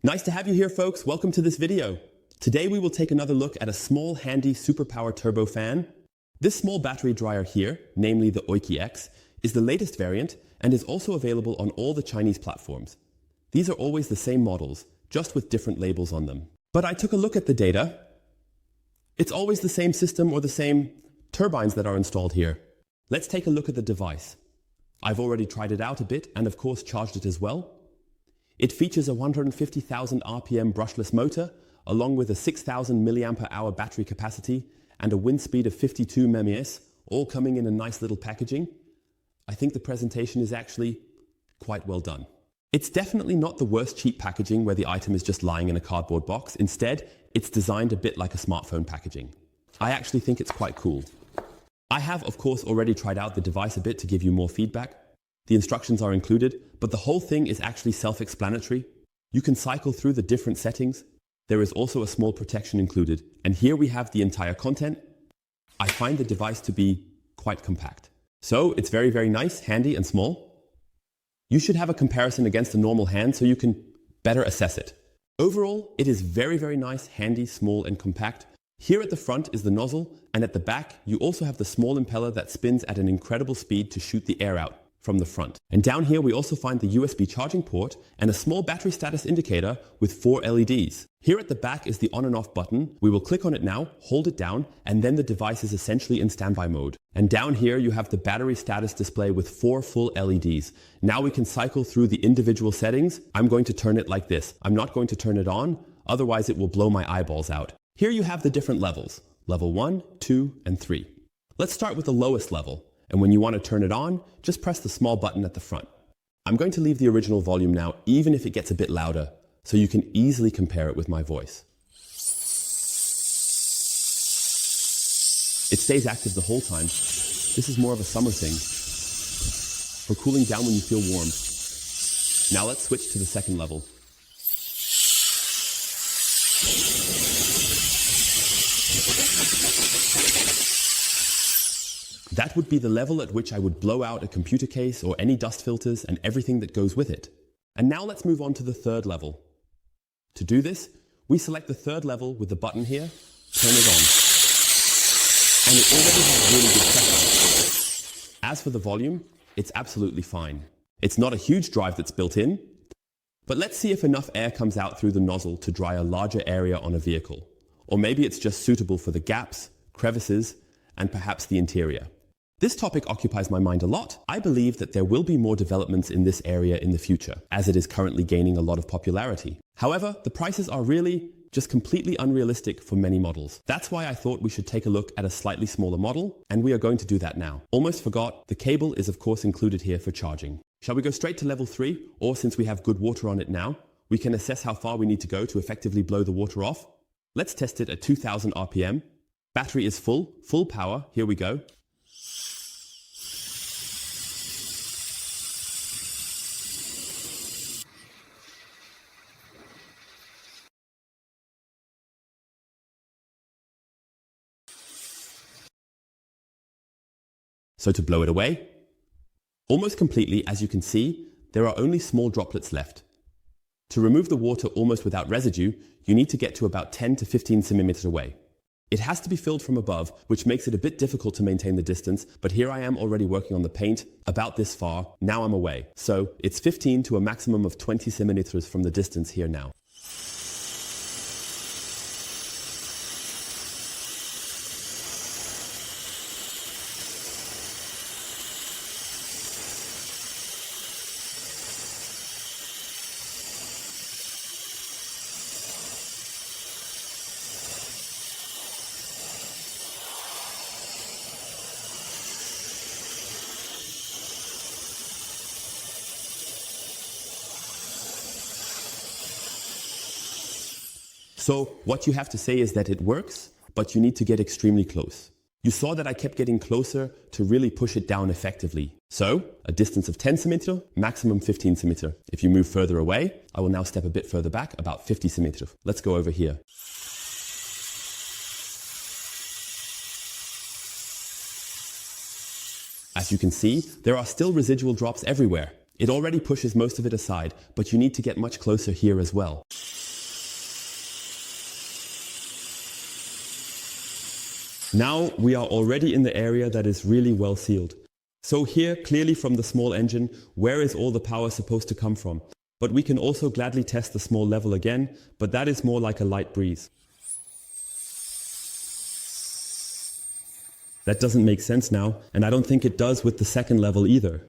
Nice to have you here, folks. Welcome to this video. Today we will take another look at a small, handy, superpower turbo fan. This small battery dryer here, namely the Oiki X, is the latest variant and is also available on all the Chinese platforms. These are always the same models, just with different labels on them. But I took a look at the data. It's always the same system or the same turbines that are installed here. Let's take a look at the device. I've already tried it out a bit and of course charged it as well. It features a 150,000 RPM brushless motor along with a 6,000 mAh battery capacity and a wind speed of 52 mph, all coming in a nice little packaging. I think the presentation is actually quite well done. It's definitely not the worst cheap packaging where the item is just lying in a cardboard box. Instead, it's designed a bit like a smartphone packaging. I actually think it's quite cool. I have, of course, already tried out the device a bit to give you more feedback. The instructions are included, but the whole thing is actually self-explanatory. You can cycle through the different settings. There is also a small protection included. And here we have the entire content. I find the device to be quite compact. So it's very, very nice, handy and small. You should have a comparison against a normal hand so you can better assess it. Overall, it is very, very nice, handy, small and compact. Here at the front is the nozzle, and at the back you also have the small impeller that spins at an incredible speed to shoot the air out from the front. And down here we also find the USB charging port and a small battery status indicator with 4 LEDs. Here at the back is the on and off button. We will click on it now, hold it down, and then the device is essentially in standby mode. And down here you have the battery status display with 4 full LEDs. Now we can cycle through the individual settings. I'm going to turn it like this. I'm not going to turn it on, otherwise it will blow my eyeballs out. Here you have the different levels, level 1, 2, and 3. Let's start with the lowest level. And when you want to turn it on, just press the small button at the front. I'm going to leave the original volume now, even if it gets a bit louder, so you can easily compare it with my voice. It stays active the whole time. This is more of a summer thing, for cooling down when you feel warm. Now let's switch to the second level. That would be the level at which I would blow out a computer case or any dust filters and everything that goes with it. And now let's move on to the third level. To do this, we select the third level with the button here, turn it on. And it already has really good pressure. As for the volume, it's absolutely fine. It's not a huge drive that's built in, but let's see if enough air comes out through the nozzle to dry a larger area on a vehicle. Or maybe it's just suitable for the gaps, crevices, and perhaps the interior. This topic occupies my mind a lot. I believe that there will be more developments in this area in the future, as it is currently gaining a lot of popularity. However, the prices are really just completely unrealistic for many models. That's why I thought we should take a look at a slightly smaller model, and we are going to do that now. Almost forgot, the cable is of course included here for charging. Shall we go straight to level 3, or since we have good water on it now, we can assess how far we need to go to effectively blow the water off? Let's test it at 2000 RPM. Battery is full power, here we go. So to blow it away, almost completely, as you can see, there are only small droplets left. To remove the water almost without residue, you need to get to about 10 to 15 centimeters away. It has to be filled from above, which makes it a bit difficult to maintain the distance, but here I am already working on the paint, about this far, now I'm away. So it's 15 to a maximum of 20 centimeters from the distance here now. So what you have to say is that it works, but you need to get extremely close. You saw that I kept getting closer to really push it down effectively. So a distance of 10 cm, maximum 15 cm. If you move further away, I will now step a bit further back, about 50 cm. Let's go over here. As you can see, there are still residual drops everywhere. It already pushes most of it aside, but you need to get much closer here as well. Now we are already in the area that is really well sealed. So here, clearly from the small engine, where is all the power supposed to come from? But we can also gladly test the small level again, but that is more like a light breeze. That doesn't make sense now, and I don't think it does with the second level either.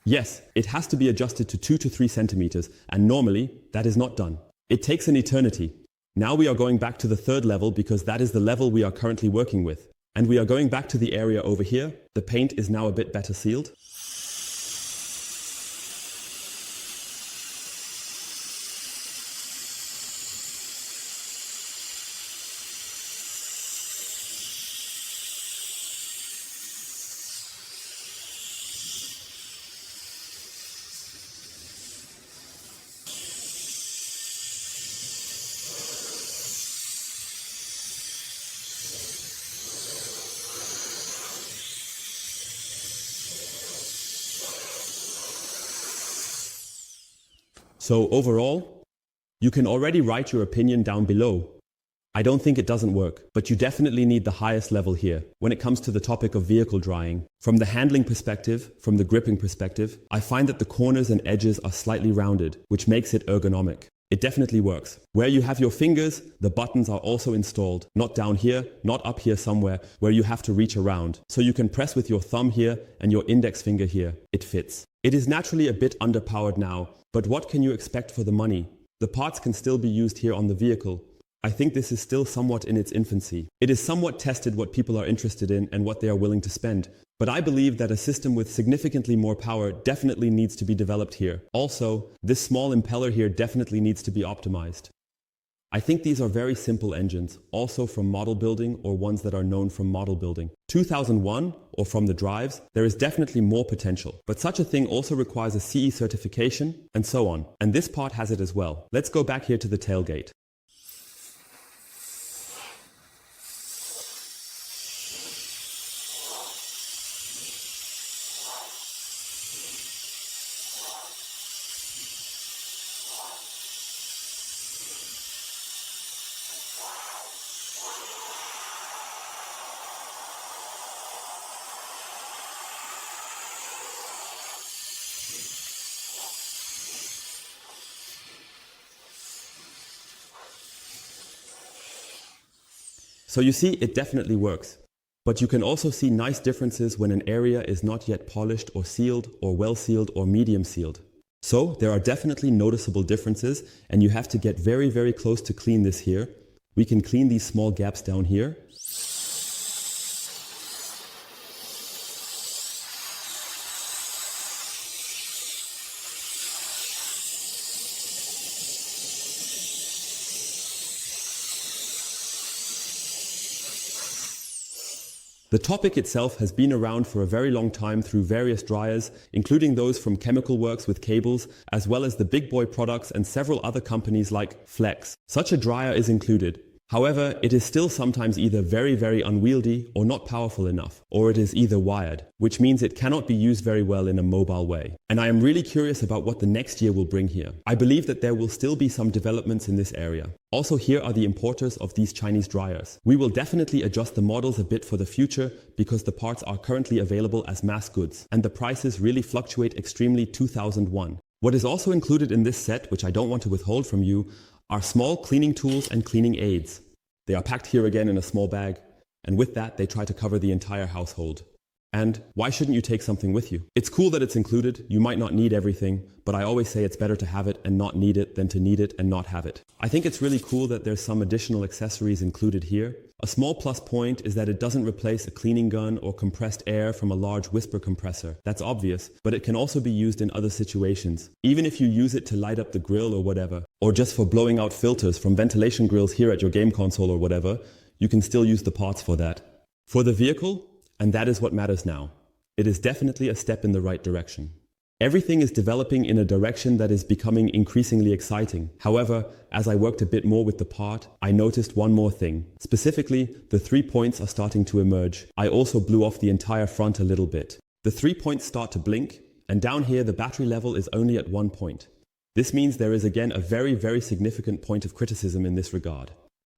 Yes, it has to be adjusted to 2 to 3 centimeters, and normally that is not done. It takes an eternity. Now we are going back to the third level because that is the level we are currently working with. And we are going back to the area over here. The paint is now a bit better sealed. So overall, you can already write your opinion down below. I don't think it doesn't work, but you definitely need the highest level here when it comes to the topic of vehicle drying. From the handling perspective, from the gripping perspective, I find that the corners and edges are slightly rounded, which makes it ergonomic. It definitely works. Where you have your fingers, the buttons are also installed, not down here, not up here somewhere, where you have to reach around. So you can press with your thumb here and your index finger here. It fits. It is naturally a bit underpowered now, but what can you expect for the money? The parts can still be used here on the vehicle. I think this is still somewhat in its infancy. It is somewhat tested what people are interested in and what they are willing to spend. But I believe that a system with significantly more power definitely needs to be developed here. Also, this small impeller here definitely needs to be optimized. I think these are very simple engines, also from model building or ones that are known from model building. 2001 or from the drives, there is definitely more potential. But such a thing also requires a CE certification and so on. And this part has it as well. Let's go back here to the tailgate. So you see, it definitely works. But you can also see nice differences when an area is not yet polished or sealed or well sealed or medium sealed. So there are definitely noticeable differences and you have to get very, very close to clean this here. We can clean these small gaps down here. The topic itself has been around for a very long time through various dryers, including those from Chemical Works with cables, as well as the big boy products and several other companies like Flex. Such a dryer is included. However, it is still sometimes either very, very unwieldy or not powerful enough, or it is either wired, which means it cannot be used very well in a mobile way. And I am really curious about what the next year will bring here. I believe that there will still be some developments in this area. Also, here are the importers of these Chinese dryers. We will definitely adjust the models a bit for the future because the parts are currently available as mass goods and the prices really fluctuate extremely 2001. What is also included in this set, which I don't want to withhold from you, are small cleaning tools and cleaning aids. They are packed here again in a small bag, and with that they try to cover the entire household. And why shouldn't you take something with you? It's cool that it's included. You might not need everything, but I always say it's better to have it and not need it than to need it and not have it. I think it's really cool that there's some additional accessories included here. A small plus point is that it doesn't replace a cleaning gun or compressed air from a large whisper compressor. That's obvious, but it can also be used in other situations. Even if you use it to light up the grill or whatever, or just for blowing out filters from ventilation grills here at your game console or whatever, you can still use the parts for that. For the vehicle, and that is what matters now, it is definitely a step in the right direction. Everything is developing in a direction that is becoming increasingly exciting. However, as I worked a bit more with the part, I noticed one more thing. Specifically, the 3 points are starting to emerge. I also blew off the entire front a little bit. The 3 points start to blink, and down here the battery level is only at 1 point. This means there is again a very significant point of criticism in this regard.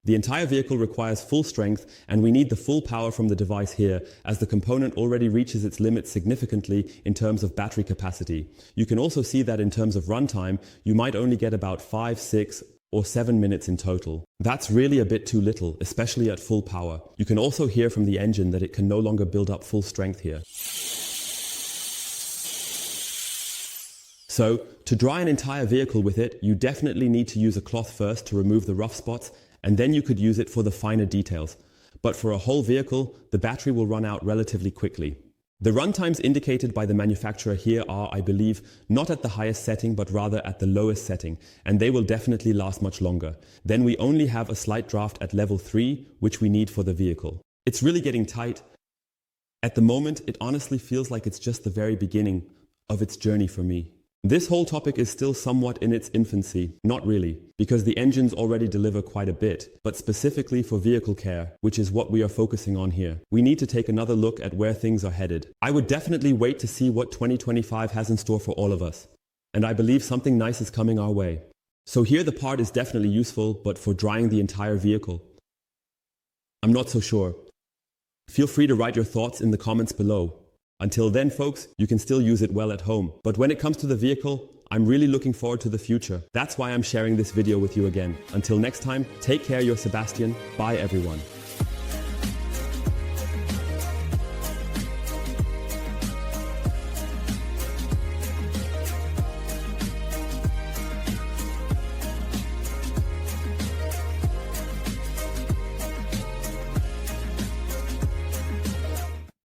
The entire vehicle requires full strength, and we need the full power from the device here, as the component already reaches its limits significantly in terms of battery capacity. You can also see that in terms of runtime, you might only get about 5, 6, or 7 minutes in total. That's really a bit too little, especially at full power. You can also hear from the engine that it can no longer build up full strength here. So, to dry an entire vehicle with it, you definitely need to use a cloth first to remove the rough spots, and then you could use it for the finer details. But for a whole vehicle, the battery will run out relatively quickly. The runtimes indicated by the manufacturer here are, I believe, not at the highest setting, but rather at the lowest setting, and they will definitely last much longer. Then we only have a slight draft at level 3, which we need for the vehicle. It's really getting tight. At the moment, it honestly feels like it's just the very beginning of its journey for me. This whole topic is still somewhat in its infancy. Not really, because the engines already deliver quite a bit, but specifically for vehicle care, which is what we are focusing on here. We need to take another look at where things are headed. I would definitely wait to see what 2025 has in store for all of us, and I believe something nice is coming our way. So here the part is definitely useful, but for drying the entire vehicle, I'm not so sure. Feel free to write your thoughts in the comments below. Until then, folks, you can still use it well at home. But when it comes to the vehicle, I'm really looking forward to the future. That's why I'm sharing this video with you again. Until next time, take care, your Sebastian. Bye, everyone.